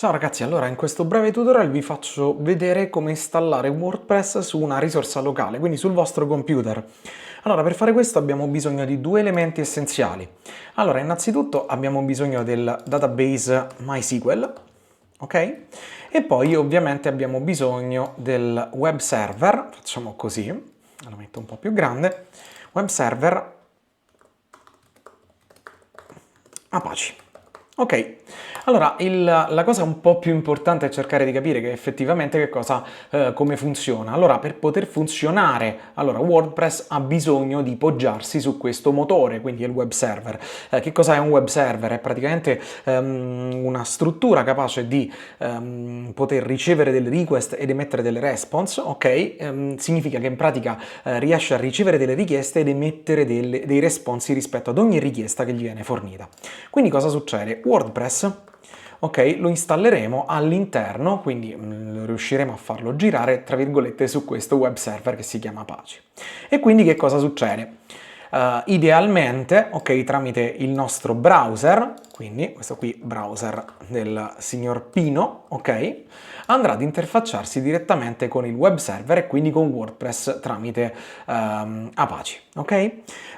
Ciao ragazzi, allora in questo breve tutorial vi faccio vedere come installare WordPress su una risorsa locale, quindi sul vostro computer. Allora, per fare questo abbiamo bisogno di due elementi essenziali. Allora, innanzitutto abbiamo bisogno del database MySQL, ok? E poi ovviamente abbiamo bisogno del web server, facciamo così, lo metto un po' più grande, web server Apache. Ok, allora la cosa un po' più importante è cercare di capire che effettivamente come funziona. Allora, per poter funzionare, WordPress ha bisogno di poggiarsi su questo motore, quindi il web server. Che cosa è un web server? È praticamente una struttura capace di poter ricevere delle request ed emettere delle response, ok? Significa che in pratica riesce a ricevere delle richieste ed emettere dei responsi rispetto ad ogni richiesta che gli viene fornita. Quindi cosa succede? WordPress, ok, lo installeremo all'interno, quindi riusciremo a farlo girare, tra virgolette, su questo web server che si chiama Apache. E quindi che cosa succede? Idealmente, ok, tramite il nostro browser, quindi questo qui browser del signor Pino, ok, andrà ad interfacciarsi direttamente con il web server e quindi con WordPress tramite Apache, ok?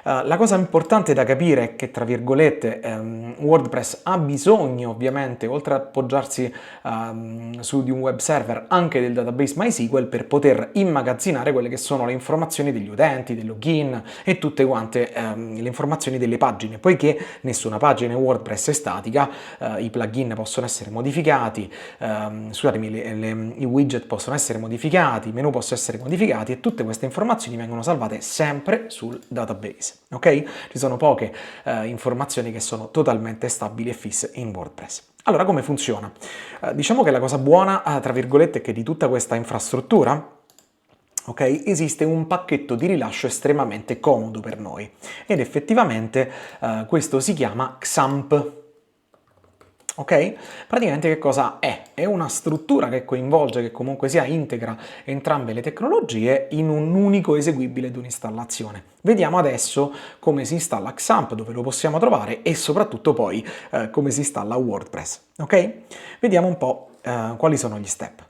La cosa importante da capire è che, tra virgolette, WordPress ha bisogno, ovviamente, oltre a appoggiarsi su di un web server, anche del database MySQL per poter immagazzinare quelle che sono le informazioni degli utenti, del login e tutte quante le informazioni delle pagine, poiché nessuna pagina WordPress è statica, i plugin possono essere modificati, scusatemi, i widget possono essere modificati, i menu possono essere modificati e tutte queste informazioni vengono salvate sempre sul database. Ok? Ci sono poche informazioni che sono totalmente stabili e fisse in WordPress. Allora, come funziona? Diciamo che la cosa buona, tra virgolette, è che di tutta questa infrastruttura, ok, esiste un pacchetto di rilascio estremamente comodo per noi ed effettivamente questo si chiama XAMPP. Ok? Praticamente che cosa è? È una struttura che coinvolge, che comunque sia integra entrambe le tecnologie in un unico eseguibile di un'installazione. Vediamo adesso come si installa XAMPP, dove lo possiamo trovare e soprattutto poi come si installa WordPress. Ok? Vediamo un po' quali sono gli step.